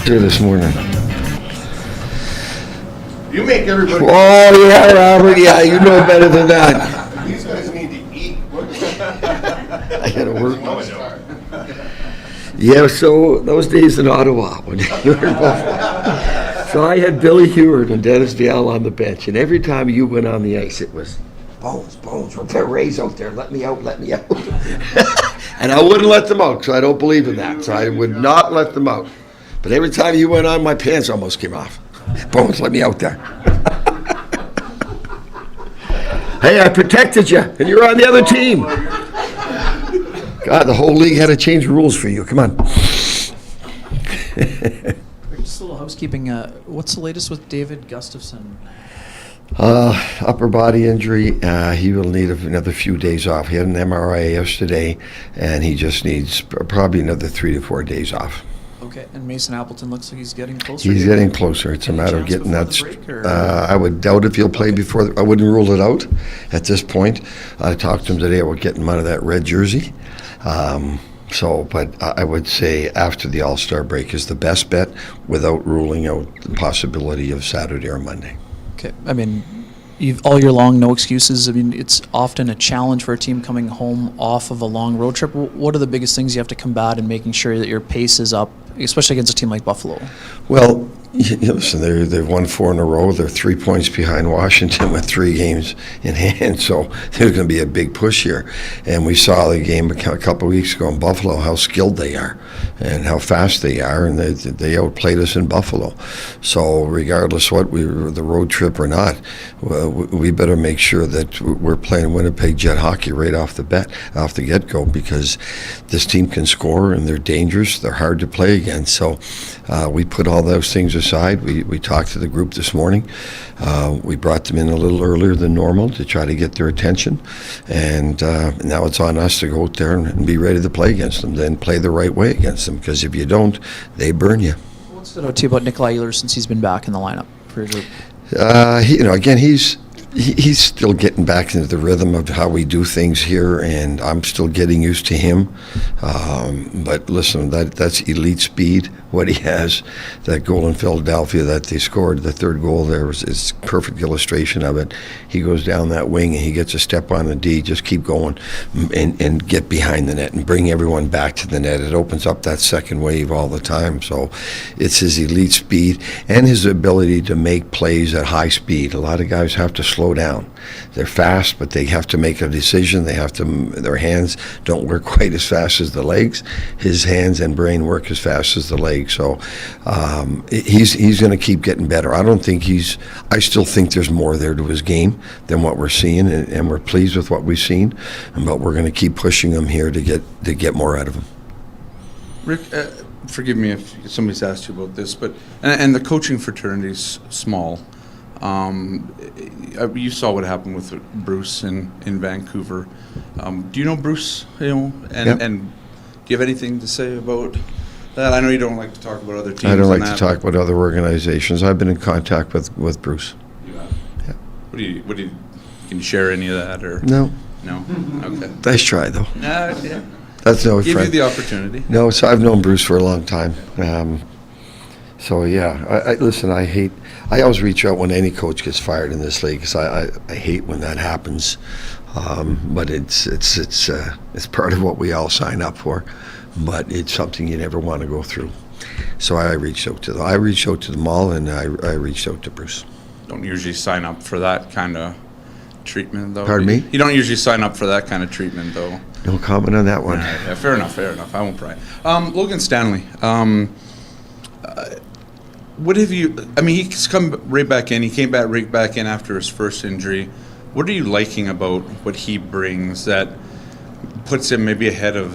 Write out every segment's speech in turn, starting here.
Here this morning. You make everybody. Oh, yeah, Robert. Yeah, you know better than that. These guys need to eat. I got to work. Yeah, so those days in Ottawa when you were in Buffalo. So I had Billy Heward and Dennis Vial on the bench, and every time you went on the ice, it was Bones, Ray's out there, let me out. And I wouldn't let them out, so I don't believe in that. So I would not let them out. But every time you went on, my pants almost came off. Bones, let me out there. Hey, I protected you, and you're on the other team. God, the whole league had to change rules for you. Come on. Just a little housekeeping. What's the latest with David Gustafsson? Upper body injury. He will need another few days off. He had an MRI yesterday, and he just needs probably another 3 to 4 days off. Okay, and Mason Appleton looks like he's getting closer. He's getting closer. It's a matter of getting that. I would doubt if he'll play before. I wouldn't rule it out at this point. I talked to him today about getting him out of that red jersey. But I would say after the All-Star break is the best bet without ruling out the possibility of Saturday or Monday. Okay, I mean, all year long, no excuses. I mean, it's often a challenge for a team coming home off of a long road trip. What are the biggest things you have to combat in making sure that your pace is up, especially against a team like Buffalo? Well, listen, they've won 4 in a row. They're 3 points behind Washington with 3 games in hand, so there's going to be a big push here. And we saw the game a couple of weeks ago in Buffalo, how skilled they are and how fast they are, and they outplayed us in Buffalo. So regardless what we were the road trip or not, we better make sure that we're playing Winnipeg Jet hockey right off the get-go, because this team can score and they're dangerous. They're hard to play against. So we put all those things aside. We talked to the group this morning. We brought them in a little earlier than normal to try to get their attention, and now it's on us to go out there and be ready to play against them, then play the right way against them, because if you don't, they burn you. What stood out to you about Nikolai Ehlers since he's been back in the lineup for your group? He's still getting back into the rhythm of how we do things here, and I'm still getting used to him. But listen, that's elite speed, what he has. That goal in Philadelphia that they scored, the third goal there, is a perfect illustration of it. He goes down that wing and he gets a step on the D, just keep going and get behind the net and bring everyone back to the net. It opens up that second wave all the time. So it's his elite speed and his ability to make plays at high speed. A lot of guys have to slow down. They're fast, but they have to make a decision. Their hands don't work quite as fast as the legs. His hands and brain work as fast as the legs. So he's going to keep getting better. I still think there's more there to his game than what we're seeing, and we're pleased with what we've seen. But we're going to keep pushing him here to get more out of him. Rick, forgive me if somebody's asked you about this, but and the coaching fraternity's small. You saw what happened with Bruce in Vancouver. Do you know Bruce? Yep. And do you have anything to say about that? I know you don't like to talk about other teams. I don't like to talk about other organizations. I've been in contact with Bruce. You have? Yeah. What do you? Can you share any of that or? No. No. Okay. Nice try though. Yeah. That's no Give friend. you the opportunity. No, so I've known Bruce for a long time. So yeah, listen. I always reach out when any coach gets fired in this league, because I hate when that happens. But it's part of what we all sign up for. But it's something you never want to go through. So I reached out to them all, and I reached out to Bruce. Don't usually sign up for that kind of treatment, though. Pardon me? You don't usually sign up for that kind of treatment, though. No comment on that one. Yeah, fair enough. I won't pry. Logan Stanley. What have you? I mean, he's come right back in. He came right back in after his first injury. What are you liking about what he brings that puts him maybe ahead of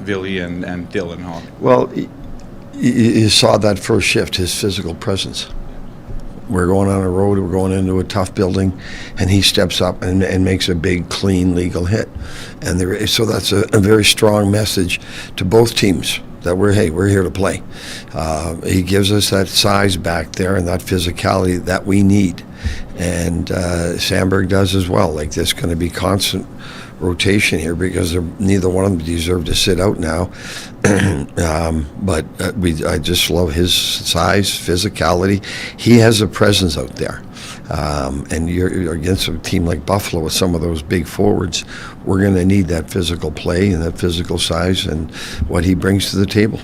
Villy and Dylan? Well, you saw that first shift, his physical presence. We're going on a road, we're going into a tough building, and he steps up and makes a big, clean, legal hit. And so that's a very strong message to both teams that we're here to play. He gives us that size back there and that physicality that we need. And Sandberg does as well. Like, there's going to be constant rotation here because neither one of them deserve to sit out now. But I just love his size, physicality. He has a presence out there. And you're against a team like Buffalo with some of those big forwards. We're going to need that physical play and that physical size and what he brings to the table.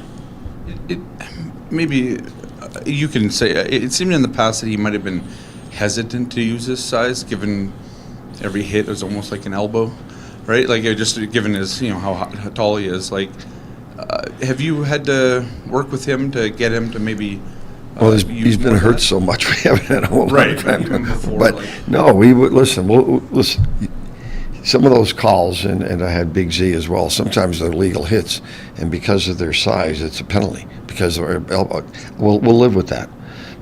Maybe you can say it seemed in the past that he might have been hesitant to use his size, given every hit was almost like an elbow, right? Like just given his, how tall he is. Like, have you had to work with him to get him to maybe? Well, he's been hurt so much we haven't had a whole lot of time. Even before, But no, we would listen. Listen. Some of those calls, and I had Big Z as well. Sometimes they're legal hits, and because of their size, it's a penalty. Because of our elbow, we'll live with that.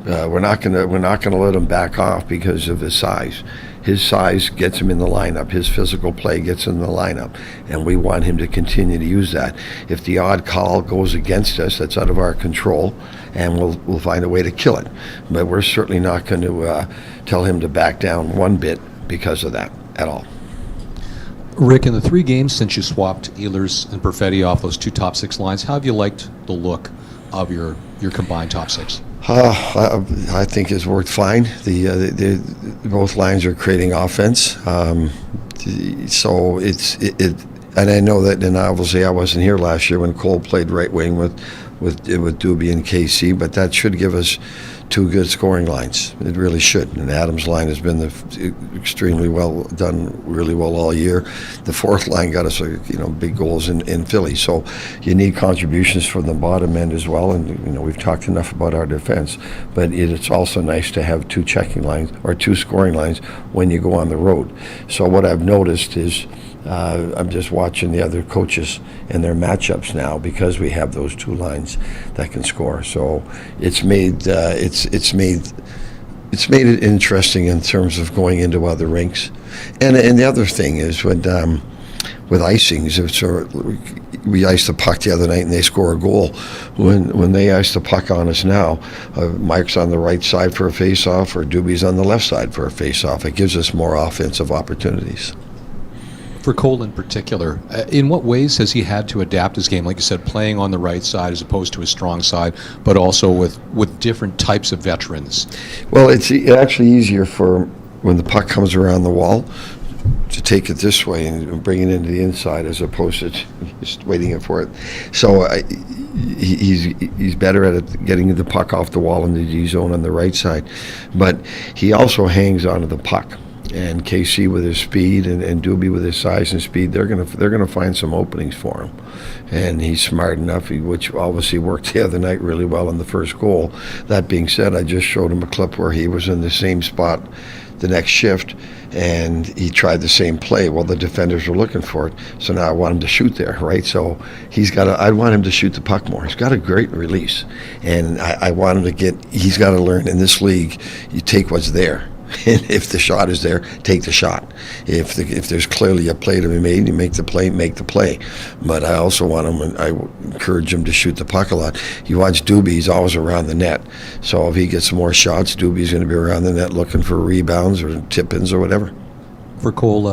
We're not gonna let him back off because of his size. His size gets him in the lineup. His physical play gets him in the lineup, and we want him to continue to use that. If the odd call goes against us, that's out of our control, and we'll find a way to kill it. But we're certainly not going to tell him to back down one bit because of that at all. Rick, in the 3 games since you swapped Ehlers and Perfetti off those 2 top 6 lines, how have you liked the look of your combined top 6? I think it's worked fine. The both lines are creating offense, so and I know that. And obviously, I wasn't here last year when Cole played right wing with Doobie and KC, but that should give us 2 good scoring lines. It really should. And Adams' line has been extremely well done, really well all year. The 4th line got us, big goals in Philly. So you need contributions from the bottom end as well. And we've talked enough about our defense, but it's also nice to have 2 checking lines or 2 scoring lines when you go on the road. So what I've noticed is. I'm just watching the other coaches and their matchups now because we have those 2 lines that can score. So it's made it interesting in terms of going into other rinks. And the other thing is with icings, we iced the puck the other night and they score a goal. When they ice the puck on us now, Mike's on the right side for a face-off or Doobie's on the left side for a face-off. It gives us more offensive opportunities. For Cole in particular, in what ways has he had to adapt his game? Like you said, playing on the right side as opposed to his strong side, but also with different types of veterans. Well, it's actually easier for when the puck comes around the wall to take it this way and bring it into the inside as opposed to just waiting for it. So he's better at it, getting the puck off the wall in the D zone on the right side, but he also hangs onto the puck. And KC with his speed and Doobie with his size and speed, they're gonna find some openings for him. And he's smart enough, which obviously worked the other night really well in the first goal. That being said, I just showed him a clip where he was in the same spot the next shift, and he tried the same play. Well, the defenders were looking for it, so now I want him to shoot there, right? So I want him to shoot the puck more. He's got a great release, and I want him he's got to learn in this league, you take what's there. And if the shot is there, take the shot. If there's clearly a play to be made, you make the play. But I also want him, and I encourage him to shoot the puck a lot. You watch Doobie, he's always around the net. So if he gets more shots, Doobie's going to be around the net looking for rebounds or tip-ins or whatever. For Cole,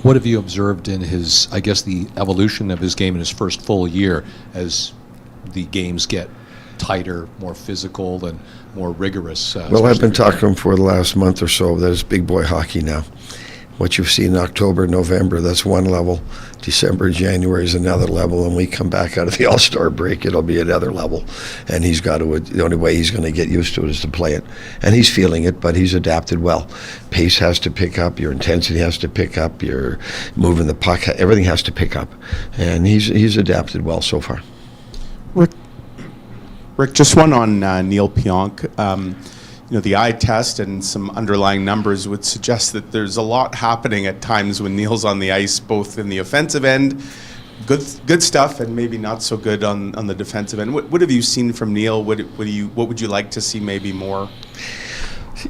what have you observed in the evolution of his game in his first full year as the games get tighter, more physical, and more rigorous? Well, I've been talking to him for the last month or so. That is big boy hockey now. What you've seen in October, November, that's one level. December, January is another level. And we come back out of the All-Star break, it'll be another level. And the only way he's going to get used to it is to play it. And he's feeling it, but he's adapted well. Pace has to pick up, your intensity has to pick up, your moving the puck, everything has to pick up. And he's adapted well so far. Rick, just one on Neil Pionk. The eye test and some underlying numbers would suggest that there's a lot happening at times when Neil's on the ice, both in the offensive end, good stuff, and maybe not so good on the defensive end. What have you seen from Neil? What would you like to see maybe more?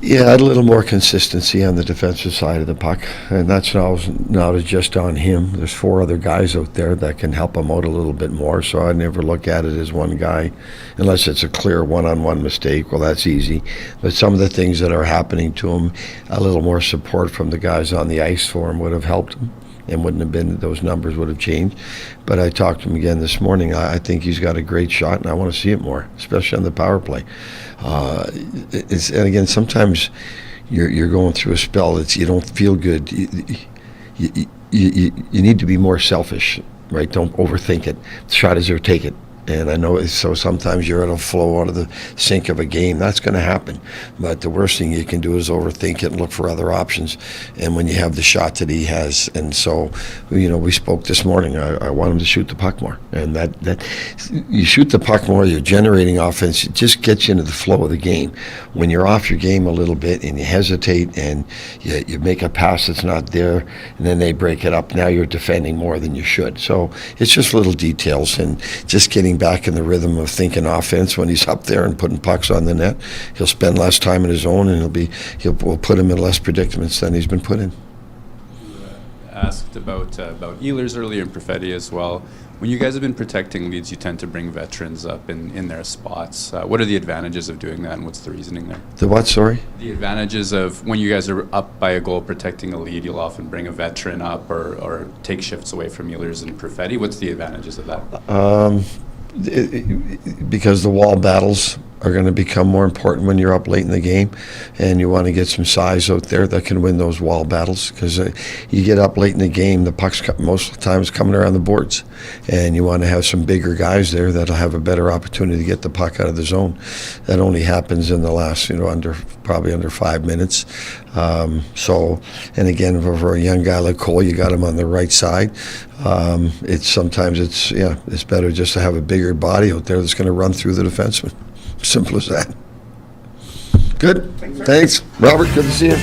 Yeah, a little more consistency on the defensive side of the puck, and that's not just on him. There's 4 other guys out there that can help him out a little bit more, so I never look at it as one guy, unless it's a clear one-on-one mistake. Well, that's easy. But some of the things that are happening to him, a little more support from the guys on the ice for him would have helped him. and wouldn't have been, those numbers would have changed. But I talked to him again this morning. I think he's got a great shot, and I want to see it more, especially on the power play. And again, sometimes you're going through a spell that you don't feel good. You need to be more selfish, right? Don't overthink it. Shot is there, take it. And I know so sometimes you're in a flow out of the sink of a game. That's going to happen. But the worst thing you can do is overthink it and look for other options. And when you have the shot that he has, and so, we spoke this morning. I want him to shoot the puck more. And that you shoot the puck more, you're generating offense. It just gets you into the flow of the game. When you're off your game a little bit and you hesitate and you make a pass that's not there, and then they break it up, now you're defending more than you should. So it's just little details and just getting back in the rhythm of thinking offense when he's up there and putting pucks on the net. He'll spend less time in his own, and we'll put him in less predicaments than he's been put in. Asked about Ehlers earlier and Perfetti as well. When you guys have been protecting leads, you tend to bring veterans up in their spots. What are the advantages of doing that, and what's the reasoning there? The what, sorry? The advantages of when you guys are up by a goal protecting a lead, you'll often bring a veteran up or take shifts away from Ehlers and Perfetti. What's the advantages of that? Because the wall battles are going to become more important when you're up late in the game, and you want to get some size out there that can win those wall battles, because you get up late in the game, the puck's most of the time is coming around the boards, and you want to have some bigger guys there that'll have a better opportunity to get the puck out of the zone. That only happens in the last, probably under 5 minutes. And again, for a young guy like Cole, you got him on the right side. It's better just to have a bigger body out there that's going to run through the defenseman. Simple as that. Good. Thanks, Robert. Good to see you.